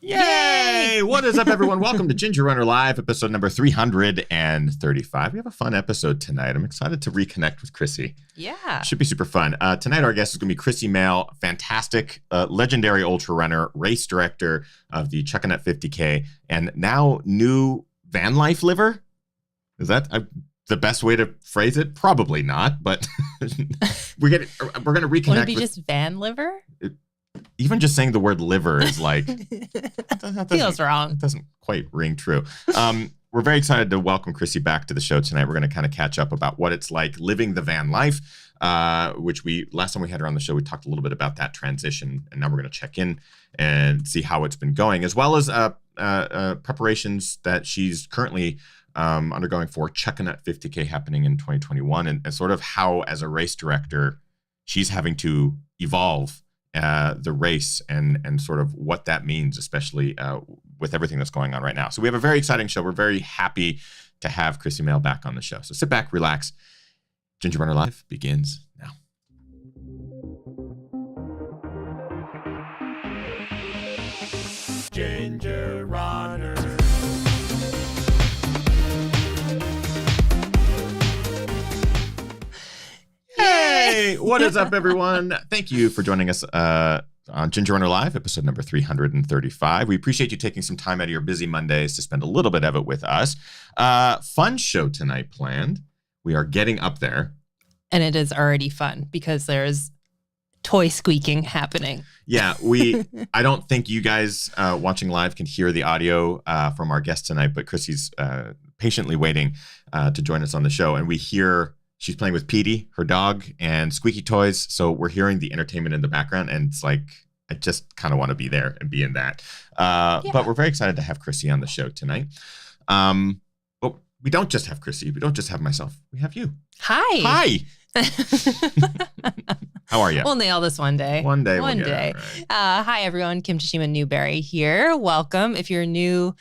Yay! What is up, everyone? Welcome to Ginger Runner Live, episode number 335. We have a fun episode tonight. I'm excited to reconnect with Krissy. Yeah. Should be super fun. Tonight, our guest is going to be Krissy Moehl, fantastic, legendary ultra runner, race director of the Chuckanut 50K, and now new van life liver. Is that the best way to phrase it? Probably not, but we're going to reconnect. Would it be just van liver? Even just saying the word liver is like that feels wrong. It doesn't quite ring true. We're very excited to welcome Krissy back to the show tonight. We're going to kind of catch up about what it's like living the van life, which last time we had her on the show, we talked a little bit about that transition, and now we're going to check in and see how it's been going, as well as preparations that she's currently undergoing for Chuckanut 50K happening in 2021, and sort of how, as a race director, she's having to evolve the race and sort of what that means, especially with everything that's going on right now. So we have a very exciting show. We're very happy to have Krissy Moehl back on the show. So sit back, relax. Ginger Runner Live begins now. Ginger Runner. Hey, what is up, everyone? Thank you for joining us on Ginger Runner Live, episode number 335. We appreciate you taking some time out of your busy Mondays to spend a little bit of it with us. Fun show tonight planned. We are getting up there. And it is already fun because there's toy squeaking happening. Yeah, I don't think you guys watching live can hear the audio from our guest tonight, but Krissy's patiently waiting to join us on the show. And we hear she's playing with Petey, her dog, and squeaky toys. So we're hearing the entertainment in the background, and it's like, I just kind of want to be there and be in that. But we're very excited to have Krissy on the show tonight. But we don't just have Krissy. We don't just have myself. We have you. Hi. How are you? We'll nail this one day. One day. Right. Hi, everyone. Kim Tashima Newberry here. Welcome. If you're new,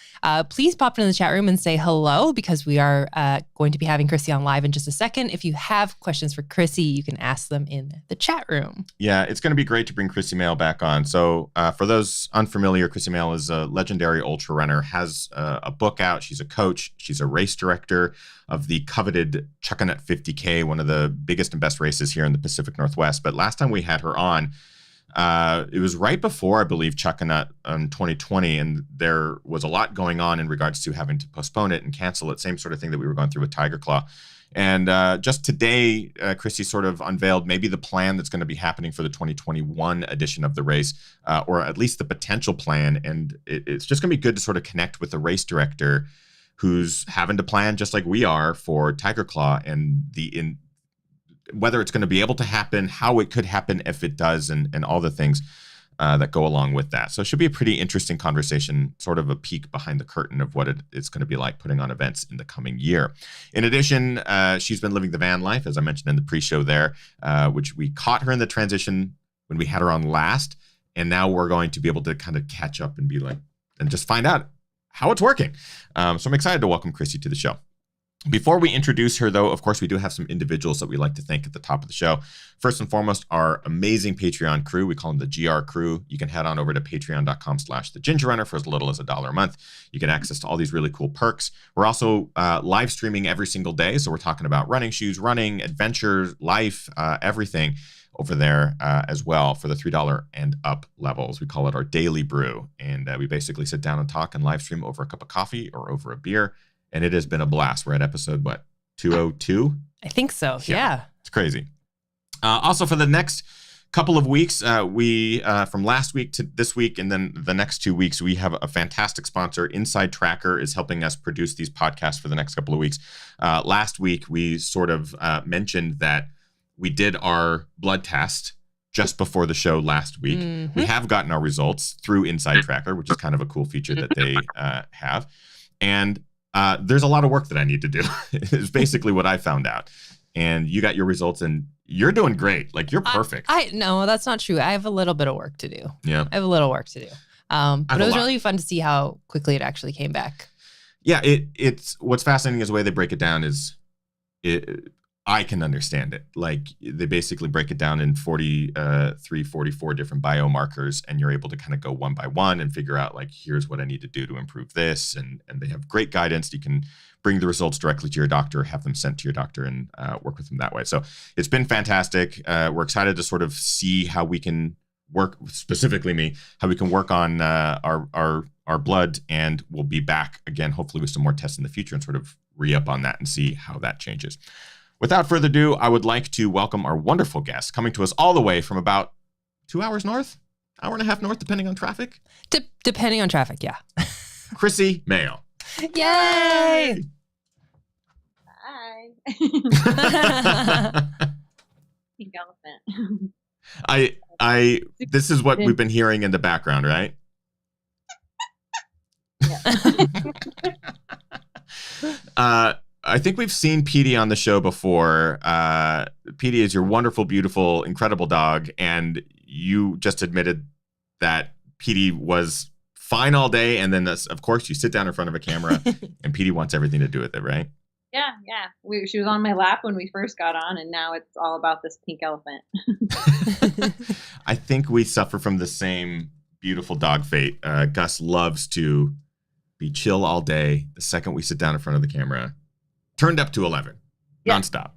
please pop into the chat room and say hello, because we are going to be having Krissy on live in just a second. If you have questions for Krissy, you can ask them in the chat room. Yeah, it's going to be great to bring Krissy Moehl back on. So for those unfamiliar, Krissy Moehl is a legendary ultra runner, has a book out. She's a coach. She's a race director of the coveted Chuckanut 50K, one of the biggest and best races here in the Pacific Northwest. But last time we had her on, it was right before, I believe, Chuckanut in 2020, and there was a lot going on in regards to having to postpone it and cancel it, same sort of thing that we were going through with Tiger Claw. And just today, Krissy sort of unveiled maybe the plan that's going to be happening for the 2021 edition of the race, or at least the potential plan. And it's just going to be good to sort of connect with the race director who's having to plan just like we are for Tiger Claw, and whether it's going to be able to happen, how it could happen if it does, and all the things that go along with that. So it should be a pretty interesting conversation, sort of a peek behind the curtain of what it's going to be like putting on events in the coming year. In addition, she's been living the van life, as I mentioned in the pre-show there, which we caught her in the transition when we had her on last. And now we're going to be able to kind of catch up and be like, and just find out how it's working. So I'm excited to welcome Krissy to the show. Before we introduce her, though, of course, we do have some individuals that we like to thank at the top of the show. First and foremost, our amazing Patreon crew. We call them the GR crew. You can head on over to patreon.com/thegingerrunner for as little as $1 a month. You get access to all these really cool perks. We're also live streaming every single day. So we're talking about running shoes, running, adventure, life, everything over there as well for the $3 and up levels. We call it our daily brew. And we basically sit down and talk and live stream over a cup of coffee or over a beer. And it has been a blast. We're at episode, 202? I think so, yeah. It's crazy. Also, for the next couple of weeks, we from last week to this week and then the next 2 weeks, we have a fantastic sponsor. Inside Tracker is helping us produce these podcasts for the next couple of weeks. Last week, we sort of mentioned that we did our blood test just before the show last week. Mm-hmm. We have gotten our results through Inside Tracker, which is kind of a cool feature that they have. And there's a lot of work that I need to do, is basically what I found out. And you got your results, and you're doing great. Like, you're perfect. No, that's not true. I have a little bit of work to do. Yeah. I have a little work to do. But it was really fun to see how quickly it actually came back. Yeah, it's what's fascinating is the way they break it down is I can understand it. Like, they basically break it down in 44 different biomarkers, and you're able to kind of go one by one and figure out, like, here's what I need to do to improve this. And they have great guidance. You can bring the results directly to your doctor, have them sent to your doctor, and work with them that way. So it's been fantastic. We're excited to sort of see how we can work, specifically me, how we can work on our blood, and we'll be back again, hopefully with some more tests in the future and sort of re-up on that and see how that changes. Without further ado, I would like to welcome our wonderful guest coming to us all the way from about 2 hours north, hour and a half north, depending on traffic. Depending on traffic, yeah. Krissy Moehl. Yay! Hi. Pink elephant. This is what we've been hearing in the background, right? Yeah. I think we've seen Petey on the show before. Petey is your wonderful, beautiful, incredible dog, and you just admitted that Petey was fine all day, and then of course you sit down in front of a camera, and Petey wants everything to do with it, right? Yeah. She was on my lap when we first got on, and now it's all about this pink elephant. I think we suffer from the same beautiful dog fate. Gus loves to be chill all day. The second we sit down in front of the camera, turned up to 11, nonstop.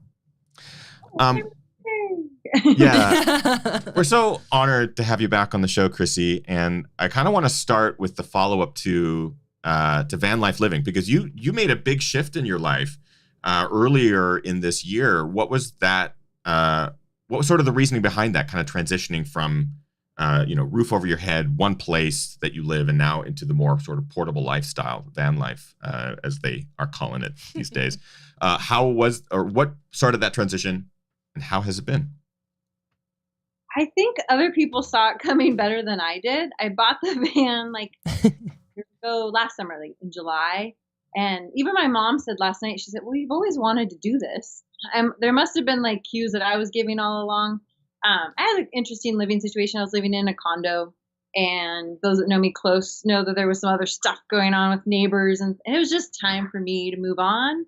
Yeah, we're so honored to have you back on the show, Krissy. And I kind of want to start with the follow-up to van life living, because you made a big shift in your life earlier in this year. What was that? What was sort of the reasoning behind that, kind of transitioning from roof over your head, one place that you live, and now into the more sort of portable lifestyle, van life, as they are calling it these days? What started that transition, and how has it been? I think other people saw it coming better than I did. I bought the van last summer, like in July. And even my mom said last night, she said, well, you've always wanted to do this. There must have been like cues that I was giving all along. I had an interesting living situation. I was living in a condo, and those that know me close know that there was some other stuff going on with neighbors, and it was just time for me to move on.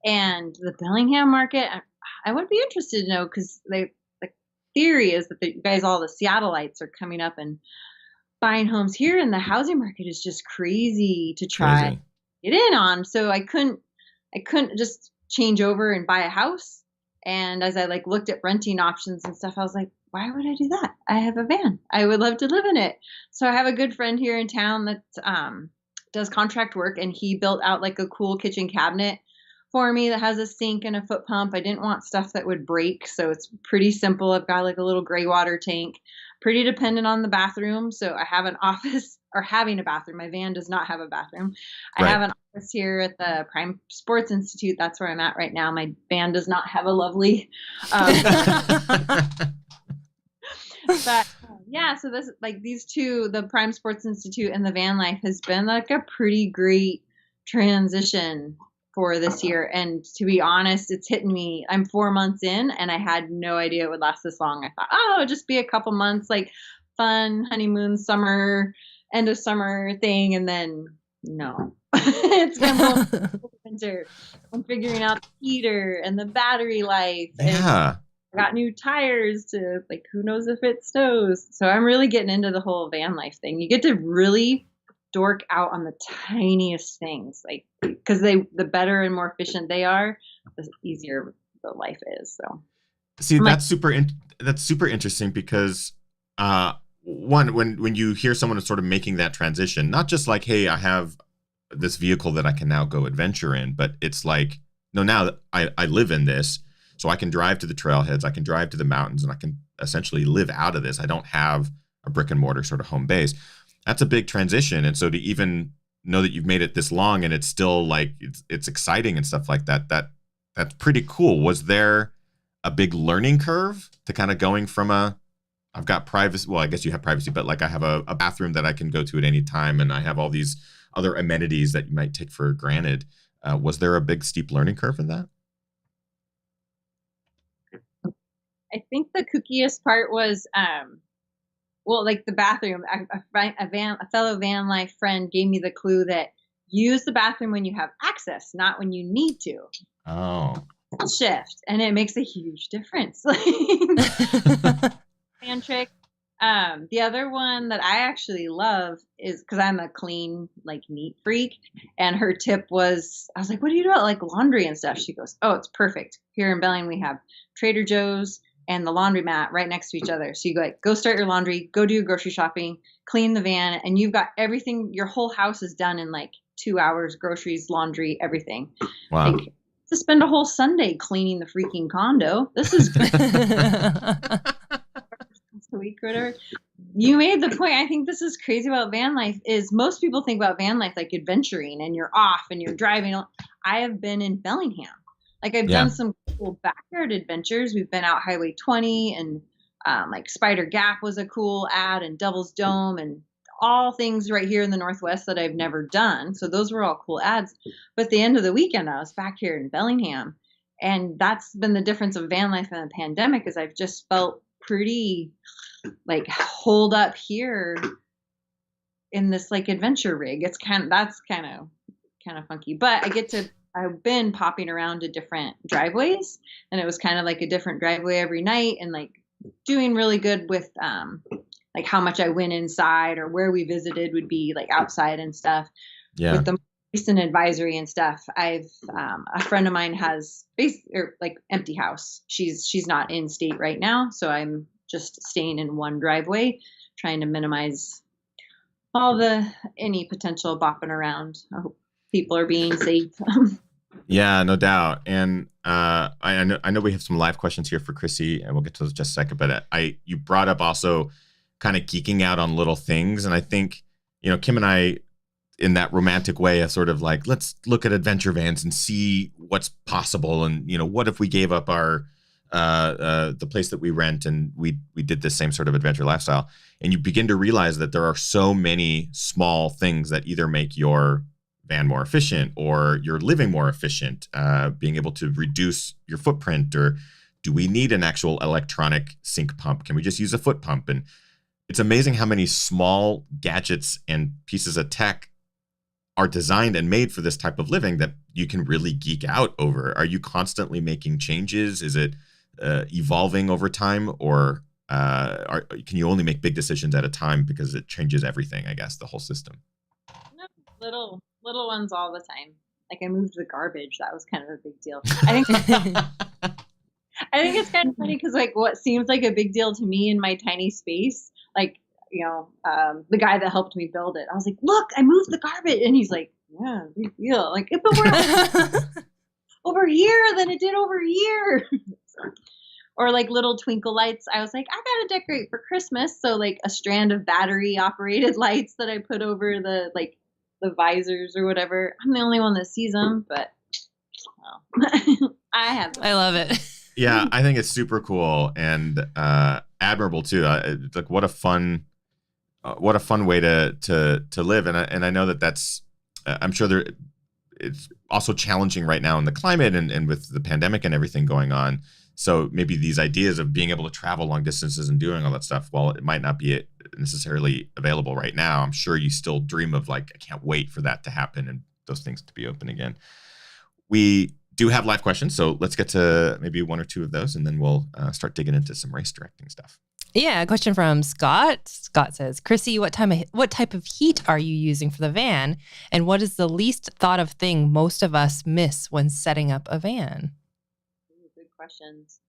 And the Bellingham market, I would be interested to know, because the theory is that all the Seattleites are coming up and buying homes here, and the housing market is just crazy to try to get in on. So I couldn't just change over and buy a house. And as I looked at renting options and stuff, I was like, why would I do that? I have a van. I would love to live in it. So I have a good friend here in town that does contract work, and he built out like a cool kitchen cabinet for me that has a sink and a foot pump. I didn't want stuff that would break, so it's pretty simple. I've got like a little gray water tank, pretty dependent on the bathroom. So I have an office, or having a bathroom. My van does not have a bathroom. I have an office here at the Prime Sports Institute. That's where I'm at right now. My van does not have a lovely, but yeah, so this, these two, the Prime Sports Institute and the van life, has been like a pretty great transition for this year. And to be honest, it's hitting me. I'm 4 months in, and I had no idea it would last this long. I thought, it'll just be a couple months, like fun honeymoon, summer, end of summer thing. And then no, it's been winter. I'm figuring out the heater and the battery life. Yeah. And I got new tires to, who knows if it snows. So I'm really getting into the whole van life thing. You get to really dork out on the tiniest things, because the better and more efficient they are, the easier the life is. So see, that's super interesting, because one, when you hear someone sort of making that transition, not just like, hey, I have this vehicle that I can now go adventure in, but it's like, no, now that I live in this, so I can drive to the trailheads, I can drive to the mountains, and I can essentially live out of this. I don't have a brick and mortar sort of home base. That's a big transition. And so to even know that you've made it this long, and it's still it's exciting and stuff like that, that's pretty cool. Was there a big learning curve to kind of going from a I've got privacy. Well, I guess you have privacy, but like I have a bathroom that I can go to at any time, and I have all these other amenities that you might take for granted. Was there a big steep learning curve in that? I think the kookiest part was, well, like the bathroom. A fellow van life friend gave me the clue that use the bathroom when you have access, not when you need to. Oh. Shift, and it makes a huge difference. Fan trick. The other one that I actually love is because I'm a clean, like neat freak. And her tip was, I was like, what do you do about like laundry and stuff? She goes, oh, it's perfect. Here in Bellingham, we have Trader Joe's and the laundromat right next to each other. So you go start your laundry, go do your grocery shopping, clean the van, and you've got everything. Your whole house is done in like 2 hours, groceries, laundry, everything. Wow. Like, to spend a whole Sunday cleaning the freaking condo. This is a week or whatever. You made the point. I think this is crazy about van life is most people think about van life like adventuring and you're off and you're driving. I have been in Bellingham. Like I've done some cool backyard adventures. We've been out Highway 20 and like Spider Gap was a cool ad and Devil's Dome and all things right here in the Northwest that I've never done. So those were all cool ads. But at the end of the weekend, I was back here in Bellingham. And that's been the difference of van life and the pandemic is I've just felt pretty like holed up here in this like adventure rig. It's kind of funky, but I've been popping around to different driveways and it was kind of like a different driveway every night and like doing really good with, like how much I went inside or where we visited would be like outside and stuff. Yeah. With the recent advisory and stuff, I've a friend of mine has like empty house. She's not in state right now, so I'm just staying in one driveway, trying to minimize any potential bopping around. I hope people are being safe. Yeah, no doubt. And I know we have some live questions here for Krissy, and we'll get to those in just a second. But you brought up also kind of geeking out on little things. And I think, Kim and I, in that romantic way of sort of like, let's look at adventure vans and see what's possible. And, what if we gave up our, the place that we rent and we did the same sort of adventure lifestyle. And you begin to realize that there are so many small things that either make your van more efficient or your living more efficient, being able to reduce your footprint, or do we need an actual electronic sink pump? Can we just use a foot pump? And it's amazing how many small gadgets and pieces of tech are designed and made for this type of living that you can really geek out over. Are you constantly making changes? Is it evolving over time, or can you only make big decisions at a time because it changes everything, I guess, the whole system? No, little ones all the time. Like I moved the garbage. That was kind of a big deal. I think it's kind of funny because like what seems like a big deal to me in my tiny space, like, the guy that helped me build it, I was like, look, I moved the garbage. And he's like, yeah, big deal. Like, but we're over here than it did over here. Or like little twinkle lights. I was like, I got to decorate for Christmas. So like a strand of battery operated lights that I put over the visors or whatever. I'm the only one that sees them, but I have them. I love it. Yeah, I think it's super cool and admirable too. Like what a fun way to live. And I know that's I'm sure it's also challenging right now in the climate and with the pandemic and everything going on. So maybe these ideas of being able to travel long distances and doing all that stuff, while it might not be necessarily available right now, I'm sure you still dream of like, I can't wait for that to happen and those things to be open again. We do have live questions, so let's get to maybe one or two of those, and then we'll start digging into some race directing stuff. Yeah, a question from Scott. Scott says, Krissy, what type of heat are you using for the van? And what is the least thought of thing most of us miss when setting up a van? Good questions.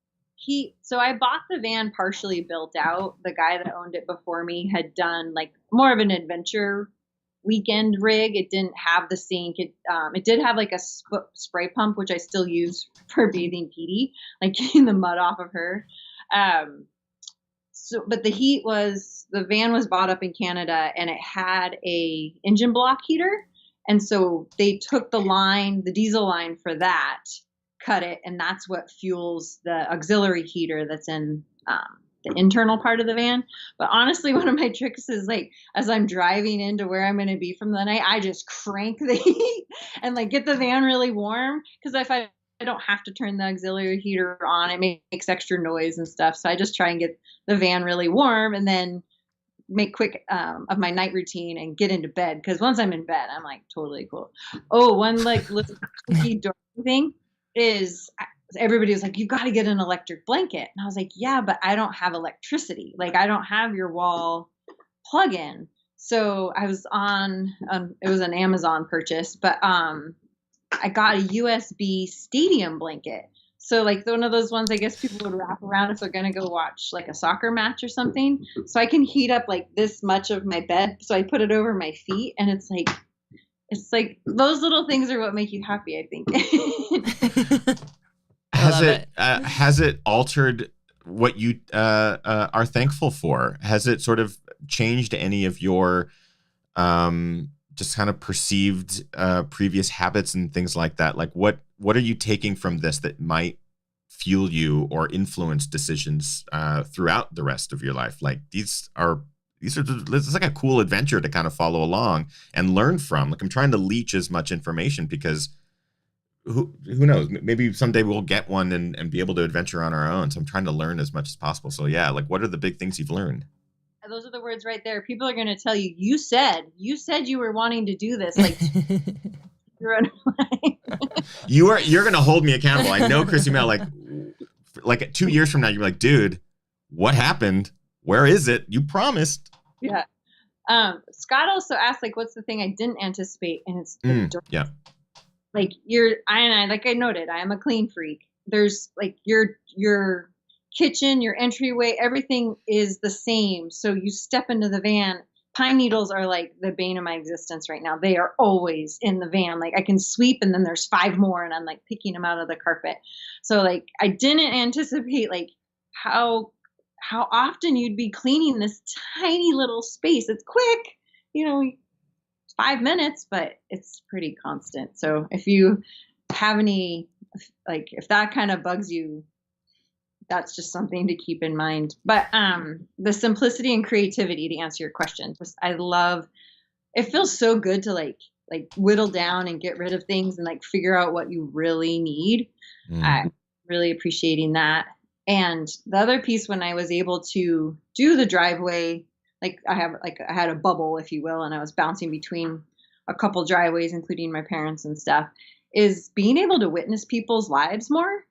So I bought the van partially built out. The guy that owned it before me had done like more of an adventure weekend rig. It didn't have the sink. It did have like a spray pump, which I still use for bathing Petey, like getting the mud off of her. But the van was bought up in Canada and it had a engine block heater. And so they took the diesel line for that, cut it, and that's what fuels the auxiliary heater that's in the internal part of the van. But honestly, one of my tricks is like, as I'm driving into where I'm going to be from the night, I just crank the heat and like get the van really warm. Because if I don't have to turn the auxiliary heater on, it makes extra noise and stuff. So I just try and get the van really warm and then make quick of my night routine and get into bed. Because once I'm in bed, I'm like totally cool. Oh, one like little thing is everybody was like, you got to get an electric blanket. And I was like, yeah, but I don't have electricity. Like I don't have your wall plug-in. So I was on, it was an Amazon purchase, but I got a USB stadium blanket. So like one of those ones I guess people would wrap around if they're going to go watch like a soccer match or something. So I can heat up like this much of my bed. So I put it over my feet and it's like those little things are what make you happy, I think. Has it altered what you are thankful for? Has it sort of changed any of your just kind of perceived previous habits and things like that? Like what are you taking from this that might fuel you or influence decisions throughout the rest of your life? Like this is like a cool adventure to kind of follow along and learn from. Like I'm trying to leech as much information because who knows? Maybe someday we'll get one and be able to adventure on our own. So I'm trying to learn as much as possible. So yeah, like what are the big things you've learned? Those are the words right there. People are going to tell you, you said you were wanting to do this. Like you're going to hold me accountable. I know, Krissy Moehl, like 2 years from now, you're like, dude, what happened? Where is it? You promised. Yeah. Scott also asked, like, what's the thing I didn't anticipate? And it's yeah. Like I noted, I am a clean freak. There's like your kitchen, your entryway, everything is the same. So you step into the van. Pine needles are like the bane of my existence right now. They are always in the van. Like I can sweep and then there's 5 more and I'm like picking them out of the carpet. So like I didn't anticipate like how often you'd be cleaning this tiny little space. It's quick, 5 minutes, but it's pretty constant. So if you have any, like if that kind of bugs you, that's just something to keep in mind. But the simplicity and creativity, to answer your question, I love, it feels so good to like whittle down and get rid of things and like figure out what you really need. I'm really appreciating that. And the other piece, when I was able to do the driveway, I had a bubble, if you will, and I was bouncing between a couple driveways, including my parents and stuff, is being able to witness people's lives more.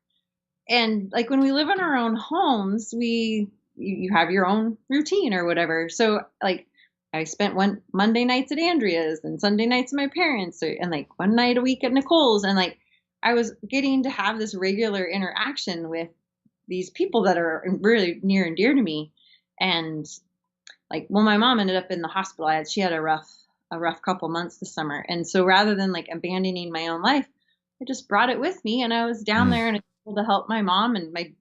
And like when we live in our own homes, you have your own routine or whatever. So like I spent one Monday nights at Andrea's and Sunday nights at my parents, and like one night a week at Nicole's, and like I was getting to have this regular interaction with these people that are really near and dear to me. And like, well, my mom ended up in the hospital. She had a rough couple months this summer. And so rather than like abandoning my own life, I just brought it with me, and I was down there and I was able to help my mom, and my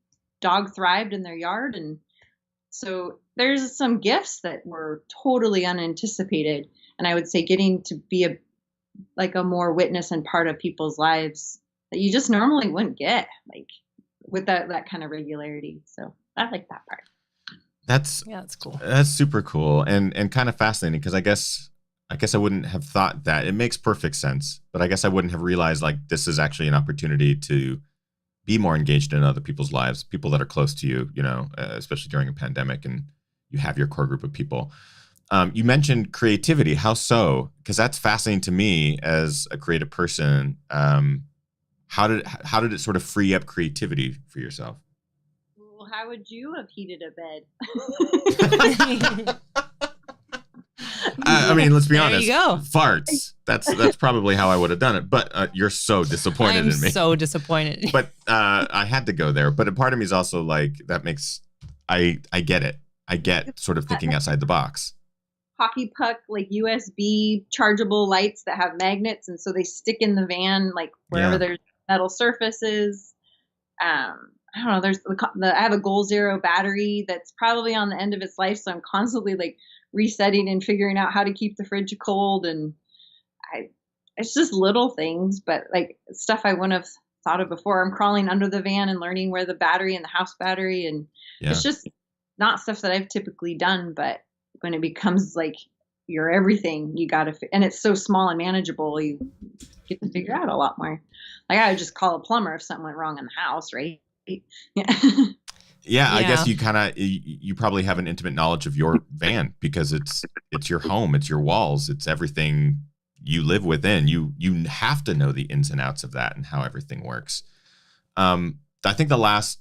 dog thrived in their yard. And so there's some gifts that were totally unanticipated. And I would say getting to be a more witness and part of people's lives that you just normally wouldn't get, like with that kind of regularity. So I like that part. That's cool. That's super cool and kind of fascinating, because I guess I wouldn't have thought that. It makes perfect sense, but I guess I wouldn't have realized like this is actually an opportunity to be more engaged in other people's lives, people that are close to you, especially during a pandemic, and you have your core group of people. You mentioned creativity. How so? Because that's fascinating to me as a creative person. How did it sort of free up creativity for yourself? Well, how would you have heated a bed? I mean, let's be honest. There you go. Farts. That's probably how I would have done it. But you're so disappointed in me. I'm so disappointed. But I had to go there. But a part of me is also like, that makes, I get it. I get sort of thinking outside the box. Hockey puck, like USB chargeable lights that have magnets, and so they stick in the van, like wherever there's metal surfaces. I don't know. There's I have a Goal Zero battery that's probably on the end of its life, so I'm constantly like resetting and figuring out how to keep the fridge cold. And it's just little things, but like stuff I wouldn't have thought of before. I'm crawling under the van and learning where the battery and the house battery, and it's just not stuff that I've typically done, but when it becomes like your everything, you got to, and it's so small and manageable, you get to figure out a lot more. Like I would just call a plumber if something went wrong in the house, right? Yeah. Yeah, I guess you probably have an intimate knowledge of your van because it's your home, it's your walls, it's everything you live within. You have to know the ins and outs of that and how everything works. I think the last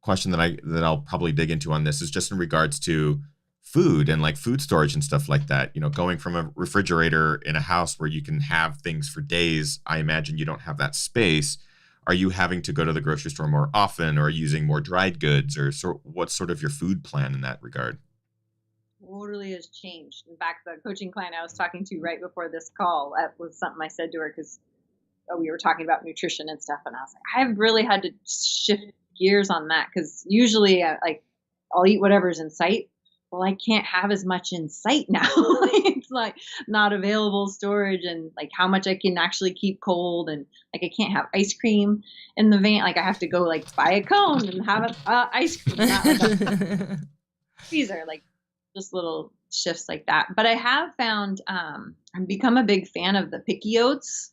question that I'll probably dig into on this is just in regards to food and like food storage and stuff like that. You know, going from a refrigerator in a house where you can have things for days, I imagine you don't have that space. Are you having to go to the grocery store more often or using more dried goods, or what's sort of your food plan in that regard? Totally has changed. In fact, the coaching client I was talking to right before this call, that was something I said to her because we were talking about nutrition and stuff. And I was like, I've really had to shift gears on that because usually I'll eat whatever's in sight. Well, I can't have as much in sight now. It's like not available storage and like how much I can actually keep cold. And like, I can't have ice cream in the van. Like I have to go like buy a cone and have ice cream, not like a freezer, like just little shifts like that. But I have found, I've become a big fan of the picky oats.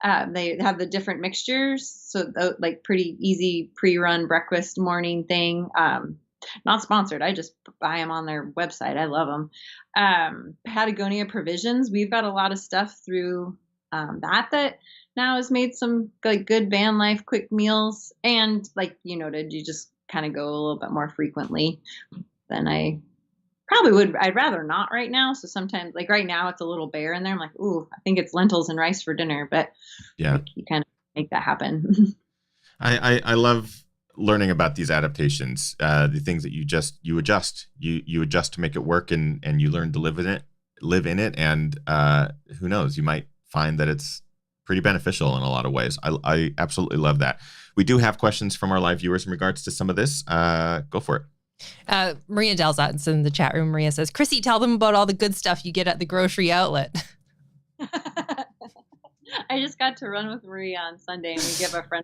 They have the different mixtures. So like pretty easy pre-run breakfast morning thing. Not sponsored. I just buy them on their website. I love them. Patagonia Provisions. We've got a lot of stuff through that now has made some like good van life quick meals. And like you noted, you just kind of go a little bit more frequently than I probably would. I'd rather not right now. So sometimes like right now it's a little bare in there. I'm like, ooh, I think it's lentils and rice for dinner. But yeah, like, you kind of make that happen. I love learning about these adaptations, the things that you adjust, you adjust to make it work, and you learn to live in it. And who knows, you might find that it's pretty beneficial in a lot of ways. I absolutely love that. We do have questions from our live viewers in regards to some of this. Go for it. Maria Delzat's in the chat room. Maria says, Krissy, tell them about all the good stuff you get at the grocery outlet. I just got to run with Maria on Sunday, and we give a friend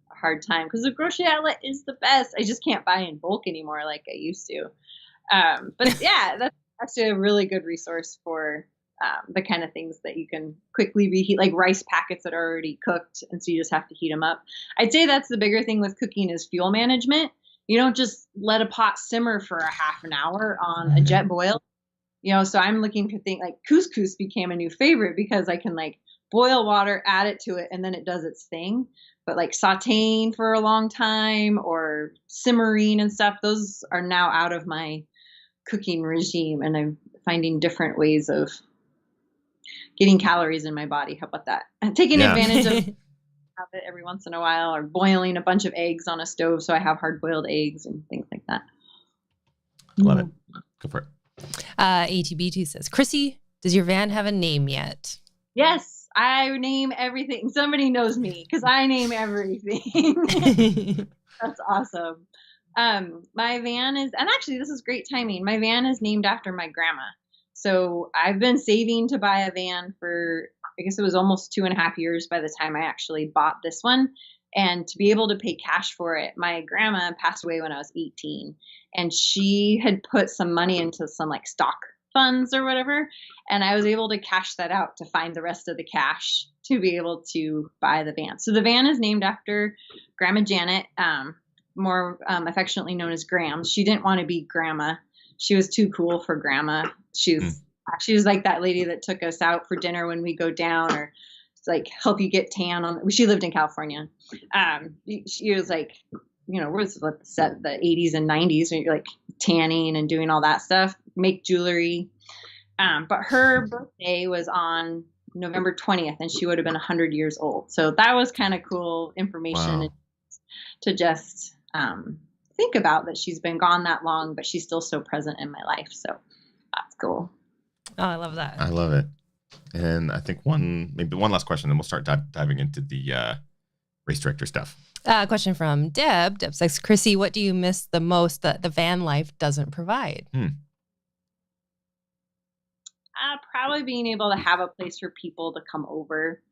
hard time because the grocery outlet is the best. I just can't buy in bulk anymore like I used to. But yeah, that's actually a really good resource for the kind of things that you can quickly reheat, like rice packets that are already cooked, and so you just have to heat them up. I'd say that's the bigger thing with cooking is fuel management. You don't just let a pot simmer for a half an hour on a jet boil. So I'm looking for things like couscous became a new favorite because I can like boil water, add it to it, and then it does its thing. But like sauteing for a long time or simmering and stuff, those are now out of my cooking regime. And I'm finding different ways of getting calories in my body. How about that? And taking advantage of have it every once in a while, or boiling a bunch of eggs on a stove. So I have hard boiled eggs and things like that. Love it. Go for it. ATB2 says, Krissy, does your van have a name yet? Yes. I name everything. Somebody knows me because I name everything. That's awesome. My van is, and actually this is great timing. My van is named after my grandma. So I've been saving to buy a van for, I guess it was almost 2.5 years by the time I actually bought this one. And to be able to pay cash for it, my grandma passed away when I was 18, and she had put some money into some like stock funds or whatever. And I was able to cash that out to find the rest of the cash to be able to buy the van. So the van is named after Grandma Janet, more affectionately known as Grams. She didn't want to be Grandma. She was too cool for Grandma. She was like that lady that took us out for dinner when we go down, or like help you get tan on. She lived in California. She was like, where's the 80s and 90s when you're like tanning and doing all that stuff, make jewelry. But her birthday was on November 20th, and she would have been 100 years old. So that was kind of cool information to just think about, that she's been gone that long, but she's still so present in my life. So that's cool. Oh, I love that. I love it. And I think maybe one last question, then we'll start diving into the race director stuff. Question from Deb. Deb says, Krissy, what do you miss the most that the van life doesn't provide? Probably being able to have a place for people to come over.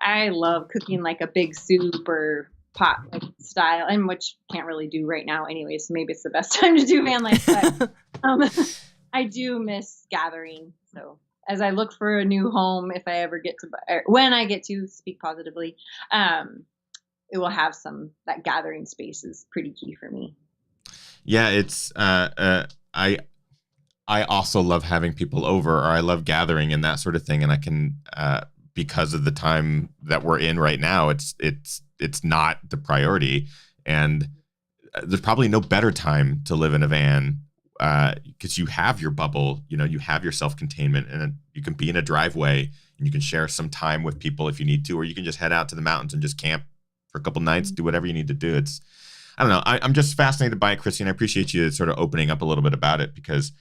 I love cooking like a big soup or pot like style, and which can't really do right now anyway, so maybe it's the best time to do van life. But I do miss gathering. So as I look for a new home, if I ever get to, when I get to speak positively, it will have that gathering space is pretty key for me. Yeah, it's I also love having people over, or I love gathering and that sort of thing. And I can, because of the time that we're in right now, it's not the priority. And there's probably no better time to live in a van, because you have your bubble, you have your self-containment, and you can be in a driveway and you can share some time with people if you need to, or you can just head out to the mountains and just camp for a couple nights, do whatever you need to do. I don't know. I'm just fascinated by it, Krissy, and I appreciate you sort of opening up a little bit about it, because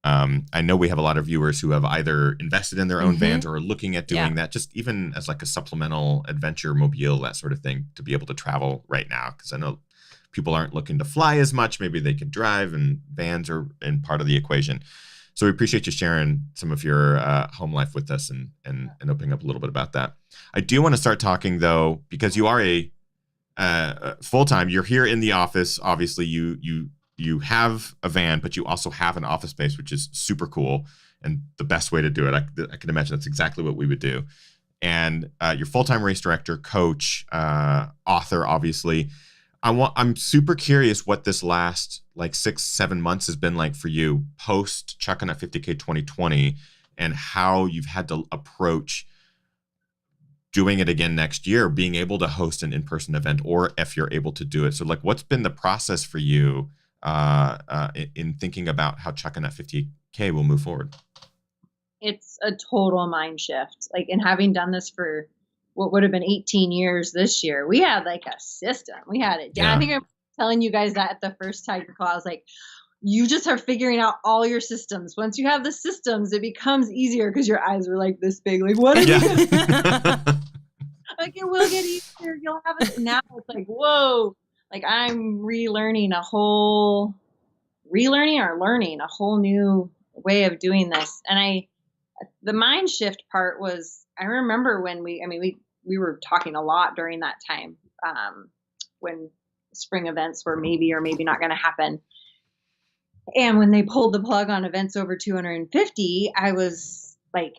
I know we have a lot of viewers who have either invested in their own vans or are looking at doing that, just even as like a supplemental adventure mobile, that sort of thing, to be able to travel right now. Because I know people aren't looking to fly as much. Maybe they could drive, and vans are in part of the equation. So we appreciate you sharing some of your home life with us and opening up a little bit about that. I do want to start talking, though, because you are a full-time, you're here in the office. Obviously, you have a van, but you also have an office space, which is super cool and the best way to do it. I can imagine that's exactly what we would do. And you're full-time race director, coach, author, obviously. I'm super curious what this last like 6-7 months has been like for you post Chuckanut 50K 2020, and how you've had to approach doing it again next year, being able to host an in-person event, or if you're able to do it. So like, what's been the process for you in thinking about how Chuckanut 50K will move forward? It's a total mind shift. Like, and having done this for what would have been 18 years this year, we had like a system. We had it down. Yeah. I think I'm telling you guys that at the first Tiger call, I was like, you just are figuring out all your systems. Once you have the systems, it becomes easier, because your eyes were like this big. Like, what are you going to do? Like, it will get easier. You'll have it. Now it's like, whoa. Like, I'm learning a whole new way of doing this. And the mind shift part was, I remember when we were talking a lot during that time, when spring events were maybe or maybe not going to happen. And when they pulled the plug on events over 250, I was like,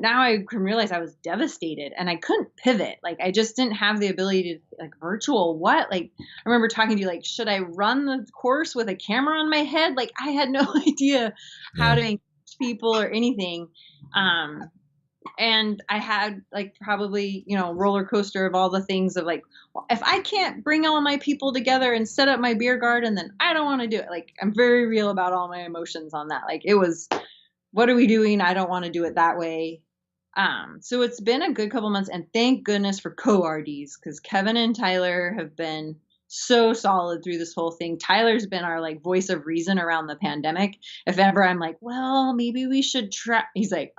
now I can realize I was devastated, and I couldn't pivot. Like, I just didn't have the ability to, like, virtual what? Like, I remember talking to you, like, should I run the course with a camera on my head? Like, I had no idea how to engage people or anything. And I had like probably, roller coaster of all the things of like, well, if I can't bring all my people together and set up my beer garden, then I don't want to do it. Like, I'm very real about all my emotions on that. Like, it was, what are we doing? I don't want to do it that way. So it's been a good couple months, and thank goodness for co-RDs, because Kevin and Tyler have been so solid through this whole thing. Tyler's been our like voice of reason around the pandemic. If ever I'm like, well, maybe we should try, he's like,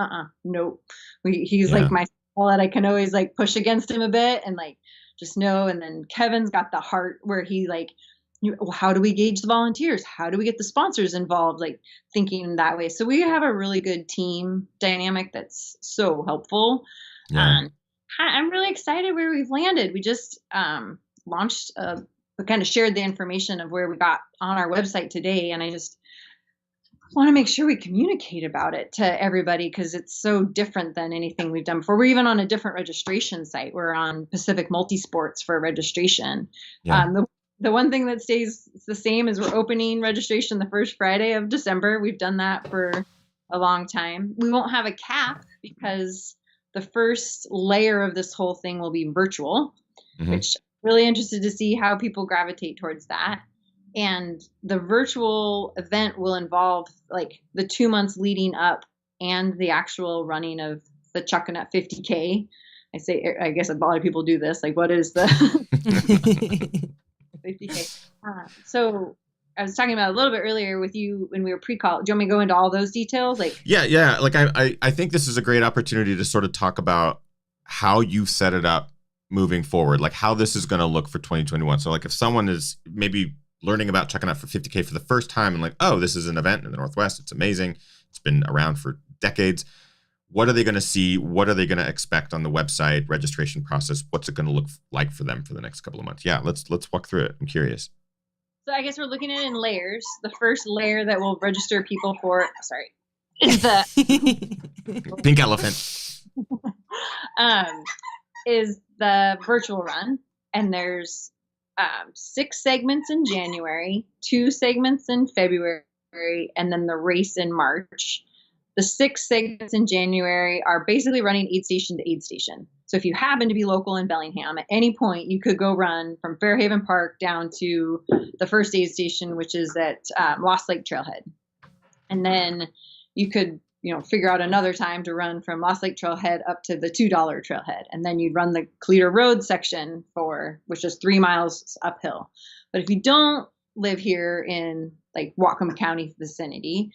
nope. He's like my soul that I can always like push against him a bit and like, just know. And then Kevin's got the heart where he like, how do we gauge the volunteers? How do we get the sponsors involved? Like, thinking that way. So we have a really good team dynamic that's so helpful. Yeah. I'm really excited where we've landed. We just launched we kind of shared the information of where we got on our website today. And I just want to make sure we communicate about it to everybody, because it's so different than anything we've done before. We're even on a different registration site. We're on Pacific Multisports for registration. Yeah. The one thing that stays the same is we're opening registration the first Friday of December. We've done that for a long time. We won't have a cap, because the first layer of this whole thing will be virtual, which I'm really interested to see how people gravitate towards that. And the virtual event will involve like the 2 months leading up and the actual running of the Chuckanut 50K. I guess a lot of people do this. Like, what is the 50K? So I was talking about a little bit earlier with you when we were pre-call. Do you want me to go into all those details? Like, yeah. Like, I think this is a great opportunity to sort of talk about how you set it up moving forward, like how this is going to look for 2021. So like, if someone is maybe learning about Chuckanut for 50K for the first time and like, oh, this is an event in the Northwest, it's amazing, it's been around for decades, what are they going to see? What are they going to expect on the website registration process? What's it going to look like for them for the next couple of months? Yeah, let's walk through it. I'm curious. So I guess we're looking at it in layers. The first layer that will register people for, is the pink elephant. Is the virtual run, and there's 6 segments in January, 2 segments in February, and then the race in March. The 6 segments in January are basically running aid station to aid station. So if you happen to be local in Bellingham, at any point you could go run from Fairhaven Park down to the first aid station, which is at Lost Lake Trailhead. And then you could, figure out another time to run from Lost Lake Trailhead up to the $2 trailhead. And then you'd run the Cleator Road section which is 3 miles uphill. But if you don't live here in like Whatcom County vicinity,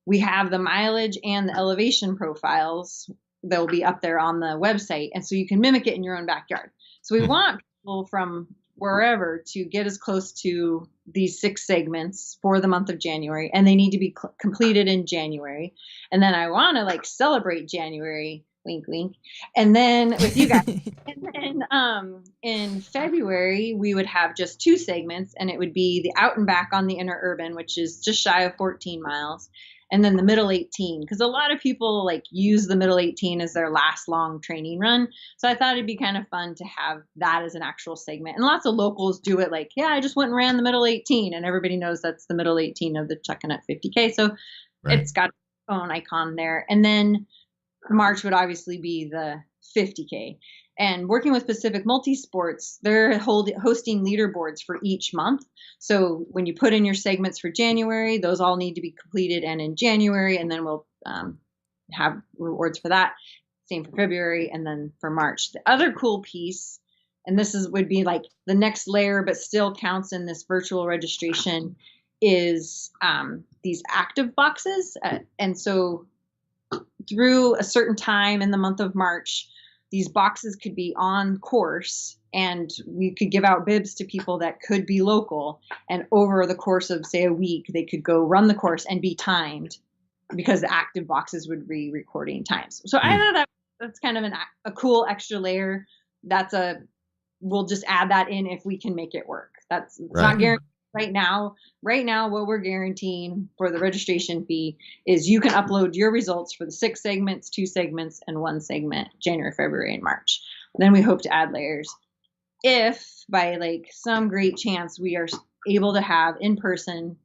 we have the mileage and the elevation profiles that will be up there on the website. And so you can mimic it in your own backyard. So we want people from wherever to get as close to these 6 segments for the month of January. And they need to be completed in January. And then I want to celebrate January, wink, wink. And then with you guys, and then in February, we would have just 2 segments, and it would be the out and back on the inner urban, which is just shy of 14 miles. And then the middle 18, because a lot of people use the middle 18 as their last long training run. So I thought it'd be kind of fun to have that as an actual segment. And lots of locals do it I just went and ran the middle 18, and everybody knows that's the middle 18 of the Chuckanut 50K. So It's got its own icon there. And then March would obviously be the 50K. And working with Pacific Multisports, they're hosting leaderboards for each month. So when you put in your segments for January, those all need to be completed and in January, and then we'll have rewards for that. Same for February, and then for March. The other cool piece, and would be the next layer, but still counts in this virtual registration, is these active boxes. And so through a certain time in the month of March, these boxes could be on course, and we could give out bibs to people that could be local. And over the course of, say, a week, they could go run the course and be timed, because the active boxes would be recording times. So I know that's kind of a cool extra layer. We'll just add that in if we can make it work. It's not guaranteed right now. Right now, what we're guaranteeing for the registration fee is you can upload your results for the 6 segments, 2 segments, and 1 segment, January, February, and March. Then we hope to add layers. If by some great chance we are able to have in person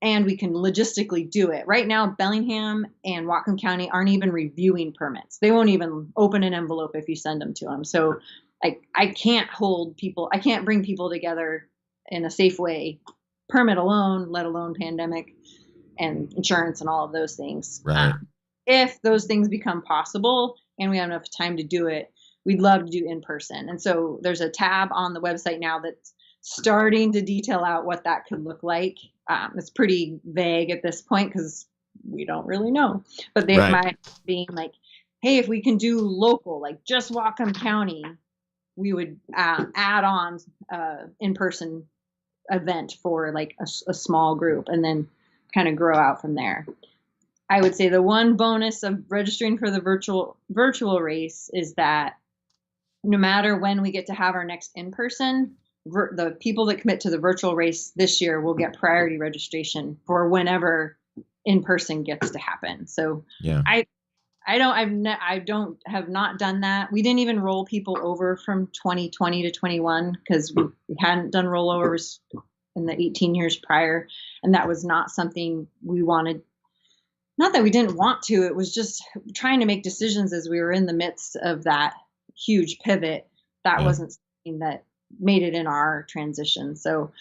and we can logistically do it. Right now, Bellingham and Whatcom County aren't even reviewing permits. They won't even open an envelope if you send them to them. So I can't bring people together in a safe way, permit alone, let alone pandemic and insurance and all of those things. Right. If those things become possible and we have enough time to do it, we'd love to do in person. And so there's a tab on the website now that's starting to detail out what that could look like. It's pretty vague at this point because we don't really know, but they might be hey, if we can do local, just Whatcom County, we would add on in-person event for a small group, and then kind of grow out from there. I would say the one bonus of registering for the virtual race is that no matter when we get to have our next in-person, the people that commit to the virtual race this year will get priority registration for whenever in-person gets to happen. So yeah. I have not done that. We didn't even roll people over from 2020 to 21 because we hadn't done rollovers in the 18 years prior. And that was not something we wanted. Not that we didn't want to, it was just trying to make decisions as we were in the midst of that huge pivot. That wasn't something that made it in our transition. So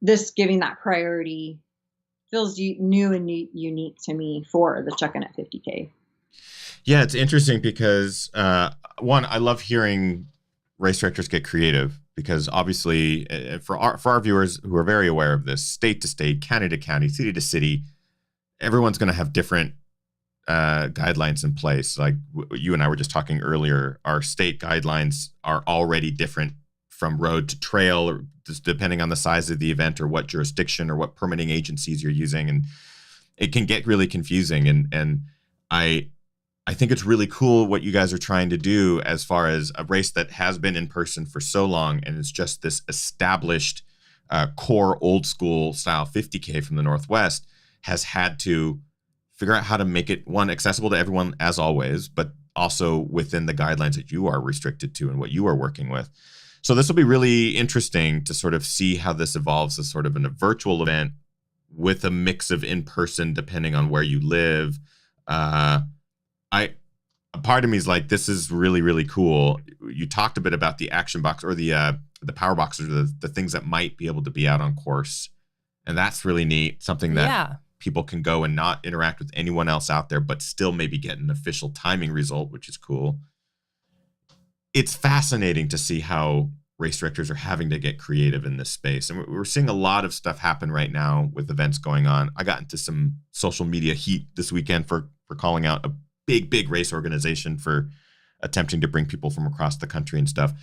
this giving that priority feels new and unique to me for the Chuckanut 50K. Yeah, it's interesting because one, I love hearing race directors get creative because obviously for our viewers who are very aware of this, state to state, county to county, city to city, everyone's going to have different guidelines in place. Like you and I were just talking earlier, our state guidelines are already different from road to trail, or just depending on the size of the event or what jurisdiction or what permitting agencies you're using, and it can get really confusing. And I I think it's really cool what you guys are trying to do as far as a race that has been in person for so long and it's just this established core old school style 50K from the Northwest has had to figure out how to make it, one, accessible to everyone as always, but also within the guidelines that you are restricted to and what you are working with. So this will be really interesting to sort of see how this evolves as sort of a virtual event with a mix of in-person depending on where you live. A part of me is like, this is really, really cool. You talked a bit about the action box or the power boxes, or the things that might be able to be out on course. And that's really neat. Something that people can go and not interact with anyone else out there, but still maybe get an official timing result, which is cool. It's fascinating to see how race directors are having to get creative in this space. And we're seeing a lot of stuff happen right now with events going on. I got into some social media heat this weekend for calling out a big race organization for attempting to bring people from across the country and stuff.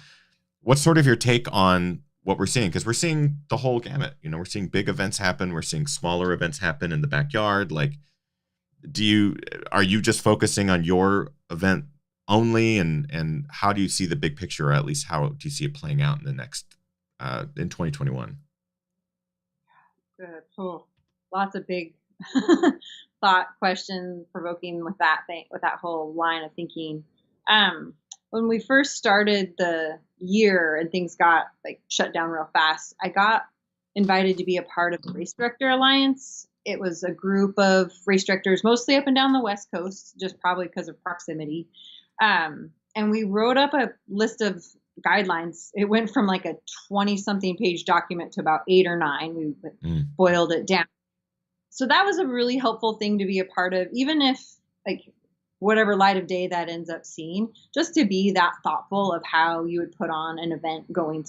What's sort of your take on what we're seeing? Because we're seeing the whole gamut. You know, we're seeing big events happen. We're seeing smaller events happen in the backyard. Like, are you just focusing on your event only, and how do you see the big picture, or at least how do you see it playing out in the next in 2021? Good. Oh, lots of big thought, question provoking with that whole line of thinking. When we first started the year and things got like shut down real fast, I got invited to be a part of the Race Director Alliance. It was a group of race directors, mostly up and down the West Coast, just probably because of proximity. And we wrote up a list of guidelines. It went from like a 20-something page document to about 8 or 9. We boiled it down. So that was a really helpful thing to be a part of, even if like whatever light of day that ends up seeing, just to be that thoughtful of how you would put on an event going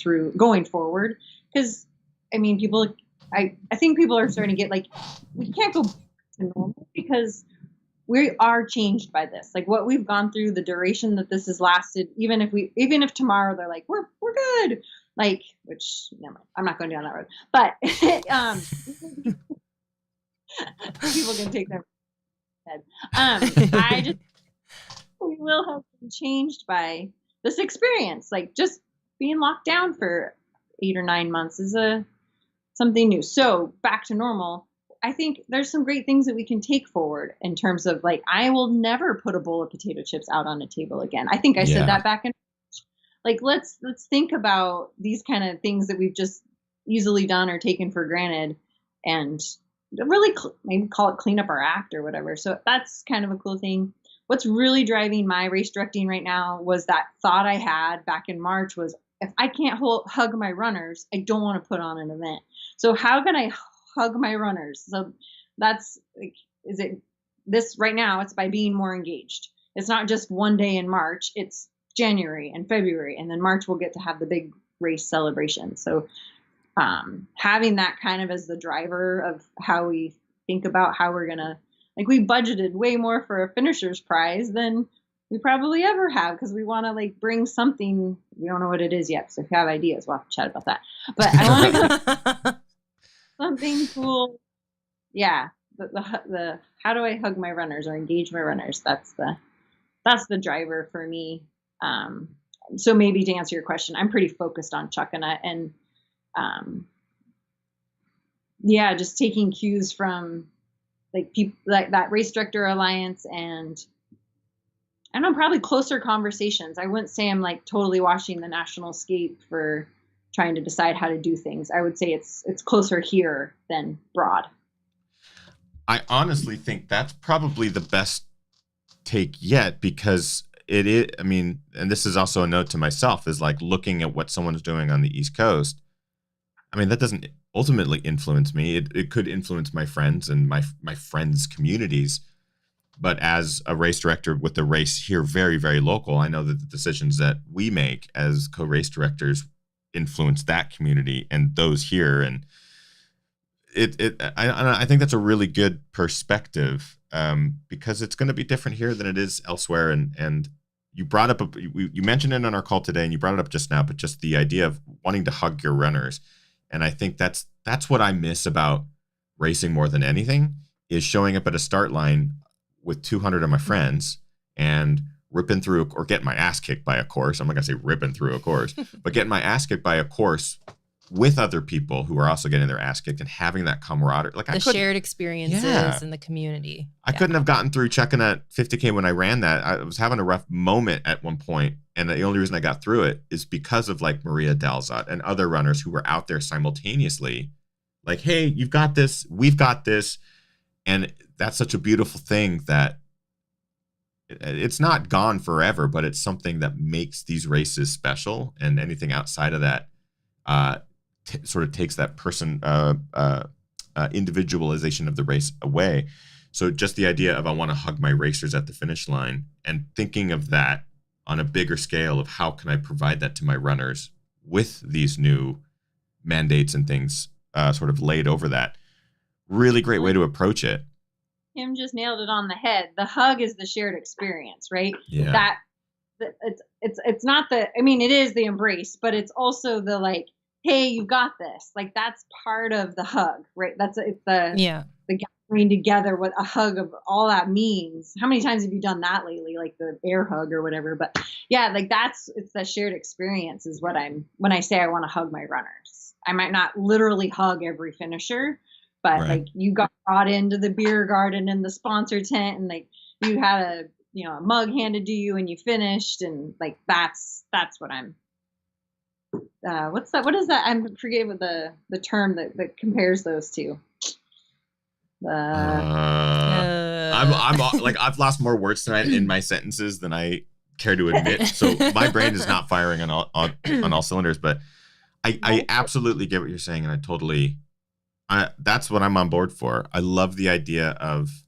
forward. Because I mean, I think people are starting to get like, we can't go back to normal because we are changed by this. Like what we've gone through, the duration that this has lasted, even if tomorrow they're like, we're good, like, which never mind, I'm not going down that road, but people can take their head. We will have been changed by this experience. Like just being locked down for 8 or 9 months is something new. So back to normal. I think there's some great things that we can take forward in terms of like, I will never put a bowl of potato chips out on a table again. I think I said that back in like, let's think about these kind of things that we've just easily done or taken for granted and really maybe call it clean up our act or whatever. So that's kind of a cool thing. What's really driving my race directing right now was that thought I had back in March was, if I can't hug my runners, I don't want to put on an event. So how can I hug my runners? So that's like, is it this right now? It's by being more engaged. It's not just one day in March, it's January and February. And then March we'll get to have the big race celebration. So having that kind of as the driver of how we think about how we're going to, like we budgeted way more for a finisher's prize than we probably ever have because we want to like bring something. We don't know what it is yet. So if you have ideas, we'll have to chat about that. But I want to something cool. Yeah. The how do I hug my runners or engage my runners? That's the driver for me. So maybe to answer your question, I'm pretty focused on Chuckanut and just taking cues from like people like that Race Director Alliance and I don't know, probably closer conversations. I wouldn't say I'm like totally watching the national scape for trying to decide how to do things. I would say it's closer here than broad. I honestly think that's probably the best take yet because it is, I mean, and this is also a note to myself, is like looking at what someone's doing on the East Coast. I mean, that doesn't ultimately influence me. It could influence my friends and my friends' communities. But as a race director with the race here very, very local, I know that the decisions that we make as co-race directors influence that community and those here. And I think that's a really good perspective because it's going to be different here than it is elsewhere. And you brought up, you mentioned it on our call today and you brought it up just now, but just the idea of wanting to hug your runners. And I think that's what I miss about racing more than anything is showing up at a start line with 200 of my friends and ripping through or getting my ass kicked by a course. I'm not gonna say ripping through a course, but getting my ass kicked by a course with other people who are also getting their ass kicked and having that camaraderie. Like the shared experiences in the community. I couldn't have gotten through Chuckanut 50K when I ran that. I was having a rough moment at one point, and the only reason I got through it is because of like Maria Dalzot and other runners who were out there simultaneously. Like, hey, you've got this, we've got this. And that's such a beautiful thing that it's not gone forever, but it's something that makes these races special. And anything outside of that sort of takes that person individualization of the race away. So just the idea of I want to hug my racers at the finish line and thinking of that on a bigger scale of how can I provide that to my runners with these new mandates and things sort of laid over that. Really great way to approach it. Kim just nailed it on the head. The hug is the shared experience, right? Yeah. It's not the, I mean, it is the embrace, but it's also the like, hey, you got this. Like that's part of the hug, right? It's the gathering together, what a hug of all that means. How many times have you done that lately? Like the air hug or whatever. But yeah, like it's the shared experience is what when I say I want to hug my runners. I might not literally hug every finisher, but like you got brought into the beer garden and the sponsor tent and like you had a mug handed to you and you finished and like that's what I'm what's that? What is that? I forget what the term that compares those two. I'm like I've lost more words tonight in my sentences than I care to admit. So my brain is not firing on all cylinders. But I absolutely get what you're saying, and I totally. That's what I'm on board for. I love the idea of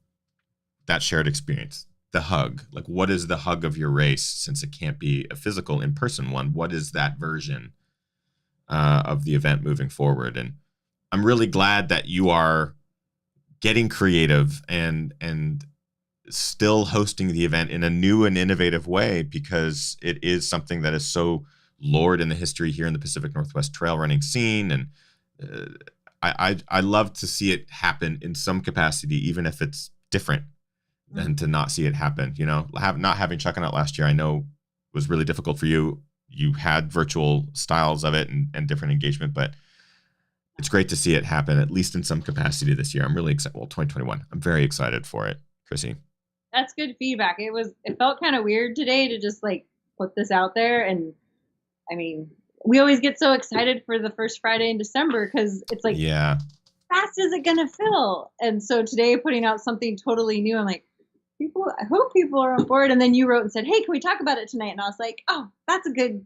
that shared experience, the hug. Like, what is the hug of your race? Since it can't be a physical in-person one, what is that version of the event moving forward? And I'm really glad that you are getting creative and still hosting the event in a new and innovative way, because it is something that is so lored in the history here in the Pacific Northwest trail running scene. And I love to see it happen in some capacity, even if it's different than to not see it happen. Not having Chuckanut last year, I know was really difficult for you. You had virtual styles of it and different engagement, but it's great to see it happen, at least in some capacity this year. I'm really excited. Well, 2021, I'm very excited for it. Krissy. That's good feedback. It felt kind of weird today to just like put this out there. And I mean, we always get so excited for the first Friday in December because it's like, fast is it going to fill? And so today putting out something totally new, I'm like, I hope people are on board. And then you wrote and said, hey, can we talk about it tonight? And I was like, oh, that's good.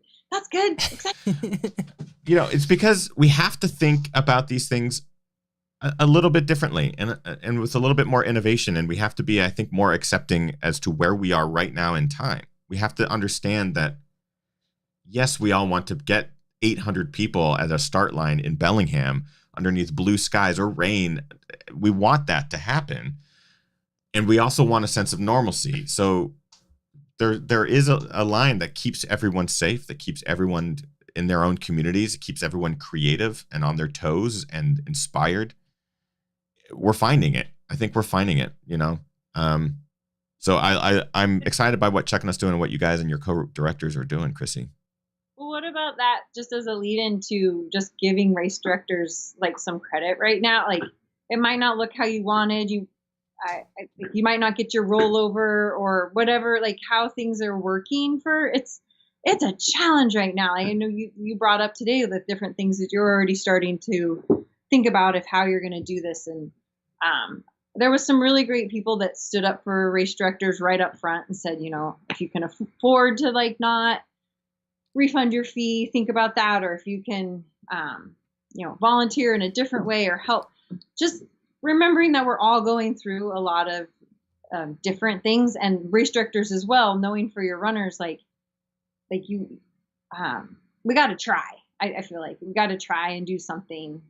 It's because we have to think about these things a little bit differently and with a little bit more innovation. And we have to be, I think, more accepting as to where we are right now in time. We have to understand that, yes, we all want to get 800 people at a start line in Bellingham underneath blue skies or rain. We want that to happen. And we also want a sense of normalcy. So there is a line that keeps everyone safe, that keeps everyone in their own communities. It keeps everyone creative and on their toes and inspired. We're finding it. I think we're finding it, So I'm excited by what Chuckanut's doing and what you guys and your co-directors are doing, Krissy. Well, what about that just as a lead into just giving race directors like some credit right now? Like it might not look how you wanted. You might not get your rollover or whatever, like how things are working it's a challenge right now. I know you brought up today the different things that you're already starting to think about of how you're going to do this. And there was some really great people that stood up for race directors right up front and said, if you can afford to like not refund your fee, think about that. Or if you can, volunteer in a different way or help, just remembering that we're all going through a lot of different things, and race directors as well, knowing for your runners, we got to try. I feel like we got to try and do something.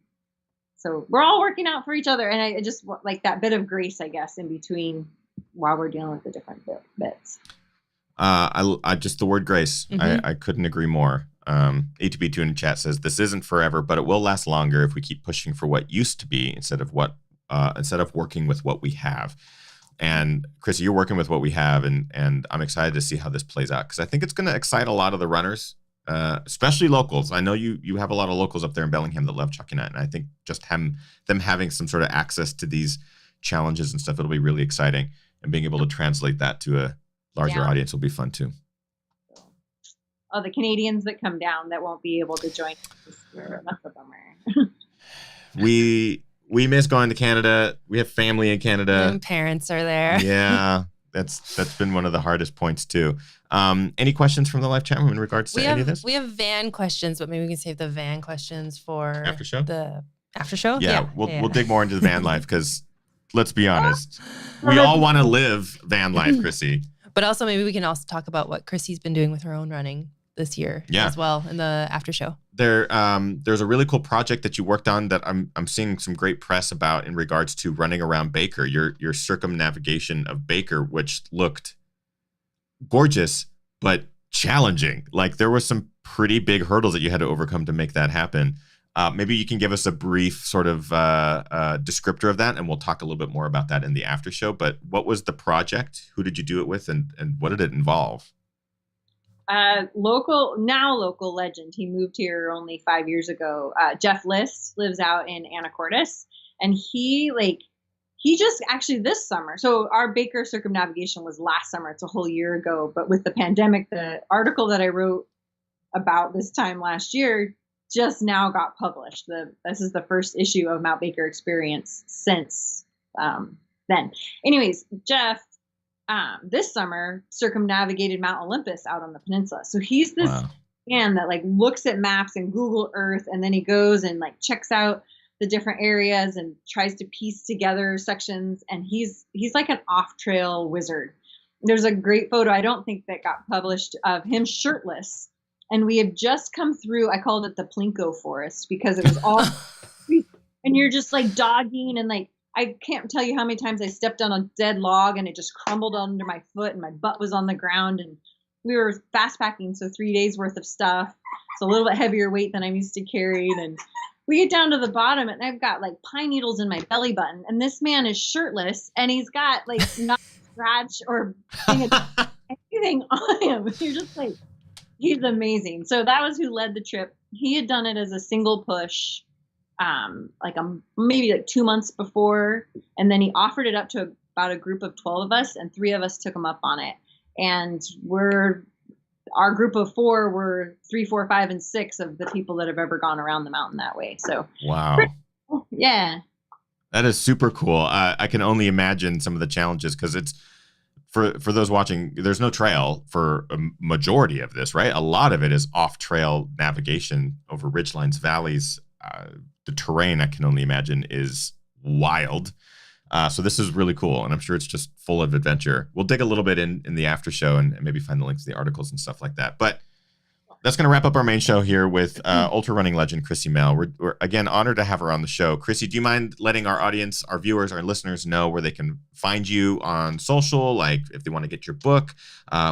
So we're all working out for each other. And I just like that bit of grace, I guess, in between while we're dealing with the different bits. I just the word grace. Mm-hmm. I couldn't agree more. ATB2 in the chat says this isn't forever, but it will last longer if we keep pushing for what used to be instead of working with what we have. And Krissy, you're working with what we have, and I'm excited to see how this plays out because I think it's going to excite a lot of the runners, especially locals. I know you have a lot of locals up there in Bellingham that love Chuckanut, and I think just them having some sort of access to these challenges and stuff, it'll be really exciting, and being able to translate that to a larger audience will be fun too. Oh, the Canadians that come down that won't be able to join this year. That's a bummer. We miss going to Canada. We have family in Canada. And parents are there. Yeah, that's been one of the hardest points too. Any questions from the live chat room in regards to any of this? We have van questions, but maybe we can save the van questions for after show. The after show. Yeah, we'll dig more into the van life because let's be honest, we all want to live van life, Krissy. But also maybe we can also talk about what Krissy's been doing with her own running this year as well in the after show. There's a really cool project that you worked on that I'm seeing some great press about in regards to running around Baker, your circumnavigation of Baker, which looked gorgeous but challenging. Like there were some pretty big hurdles that you had to overcome to make that happen. Maybe you can give us a brief sort of descriptor of that, and we'll talk a little bit more about that in the after show. But what was the project? Who did you do it with, and what did it involve? Local legend. He moved here only 5 years ago. Jeff List lives out in Anacortes, and he just actually this summer. So our Baker circumnavigation was last summer. It's a whole year ago. But with the pandemic, the article that I wrote about this time last year just now got published. This is the first issue of Mount Baker Experience since then. Anyways, Jeff this summer circumnavigated Mount Olympus out on the peninsula. So he's this man that looks at maps and Google Earth, and then he goes and checks out the different areas and tries to piece together sections. And he's like an off-trail wizard. There's a great photo, I don't think that got published, of him shirtless. And we have just come through, I called it the Plinko Forest because it was all, and you're just dodging and I can't tell you how many times I stepped on a dead log and it just crumbled under my foot and my butt was on the ground. And we were fast packing, so 3 days worth of stuff. It's a little bit heavier weight than I'm used to carrying. And we get down to the bottom and I've got pine needles in my belly button. And this man is shirtless and he's got not a scratch or anything on him. You're just he's amazing. So that was who led the trip. He had done it as a single push. Maybe 2 months before, and then he offered it up to about a group of 12 of us, and 3 of us took him up on it. And our group of 4 were 3, 4, 5, and 6 of the people that have ever gone around the mountain that way. So wow, yeah, that is super cool. I can only imagine some of the challenges because it's for those watching. There's no trail for a majority of this, right? A lot of it is off trail navigation over ridgelines, valleys. The terrain, I can only imagine, is wild. So this is really cool, and I'm sure it's just full of adventure. We'll dig a little bit in the after show and maybe find the links to the articles and stuff like that. But that's going to wrap up our main show here with ultra running legend Krissy Moehl. We're again honored to have her on the show. Krissy, do you mind letting our audience, our viewers, our listeners know where they can find you on social, if they want to get your book,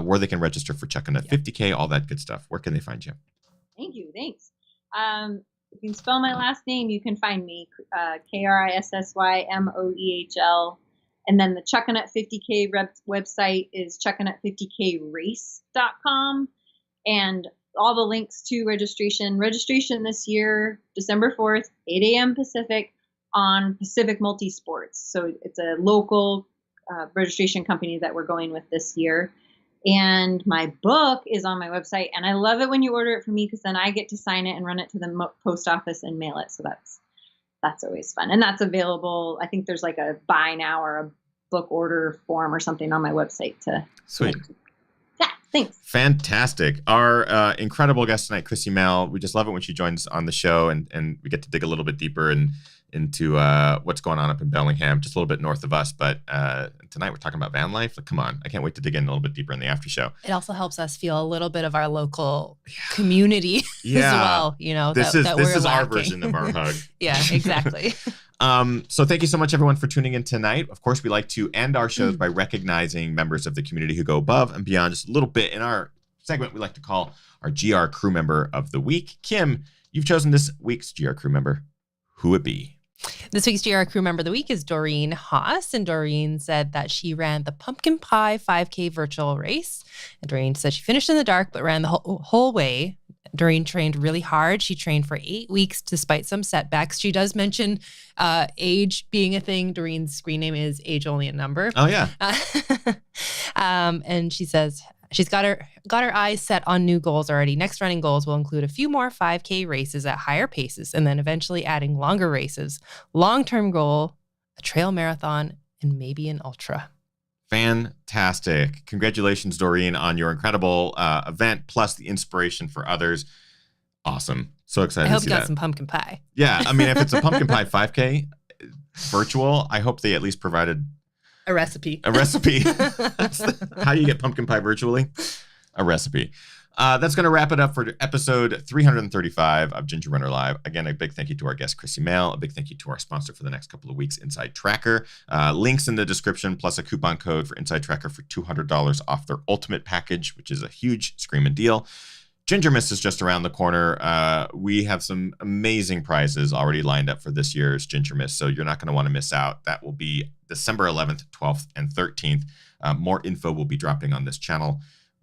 where they can register for Chuckanut 50K, all that good stuff? Where can they find you? Thank you. Thanks. If you can spell my last name, you can find me, KrissymOehl. And then the Chuckanut 50K website is chuckanut50krace.com. And all the links to registration. Registration this year, December 4th, 8 a.m. Pacific on Pacific Multisports. So it's a local registration company that we're going with this year. And my book is on my website, and I love it when you order it from me because then I get to sign it and run it to the post office and mail it. So that's always fun, and that's available. I think there's a buy now or a book order form or something on my website to. Sweet. Yeah, thanks. Fantastic. Our incredible guest tonight, Krissy Moehl. We just love it when she joins on the show, and we get to dig a little bit deeper into what's going on up in Bellingham, just a little bit north of us. But tonight we're talking about van life. Come on, I can't wait to dig in a little bit deeper in the after show. It also helps us feel a little bit of our local community as well. This is our version of our hug. Yeah, exactly. So thank you so much, everyone, for tuning in tonight. Of course, we like to end our shows by recognizing members of the community who go above and beyond just a little bit in our segment we like to call our GR Crew Member of the Week. Kim, you've chosen this week's GR Crew Member. Who it be? This week's GR Crew Member of the Week is Doreen Haas. And Doreen said that she ran the Pumpkin Pie 5K virtual race. And Doreen said she finished in the dark, but ran the whole way. Doreen trained really hard. She trained for 8 weeks despite some setbacks. She does mention age being a thing. Doreen's screen name is Age Only a Number. Oh, yeah. And she says she's got her eyes set on new goals already. Next running goals will include a few more 5K races at higher paces and then eventually adding longer races. Long-term goal, a trail marathon, and maybe an ultra. Fantastic. Congratulations, Doreen, on your incredible event, plus the inspiration for others. Awesome. So excited I hope to you see got that. some pumpkin pie. Yeah. I mean, if it's a pumpkin pie 5K virtual, I hope they at least provided A recipe. How do you get pumpkin pie virtually? A recipe. That's going to wrap it up for episode 335 of Ginger Runner Live. Again, a big thank you to our guest, Krissy Moehl. A big thank you to our sponsor for the next couple of weeks, Inside Tracker. Links in the description, plus a coupon code for Inside Tracker for $200 off their ultimate package, which is a huge screaming deal. Ginger Miss is just around the corner. We have some amazing prizes already lined up for this year's Ginger Miss, so you're not going to want to miss out. That will be December 11th, 12th, and 13th. More info will be dropping on this channel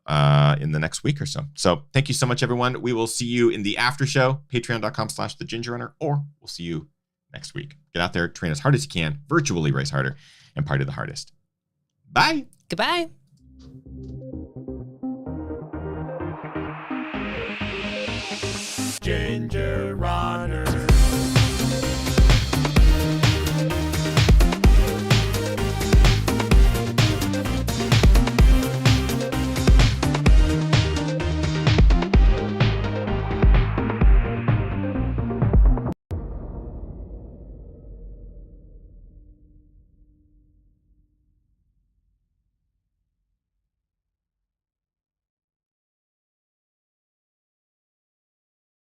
in the next week or so. So thank you so much, everyone. We will see you in the after show, patreon.com/thegingernunner, or we'll see you next week. Get out there, train as hard as you can, virtually race harder, and party the hardest. Bye. Goodbye. Ginger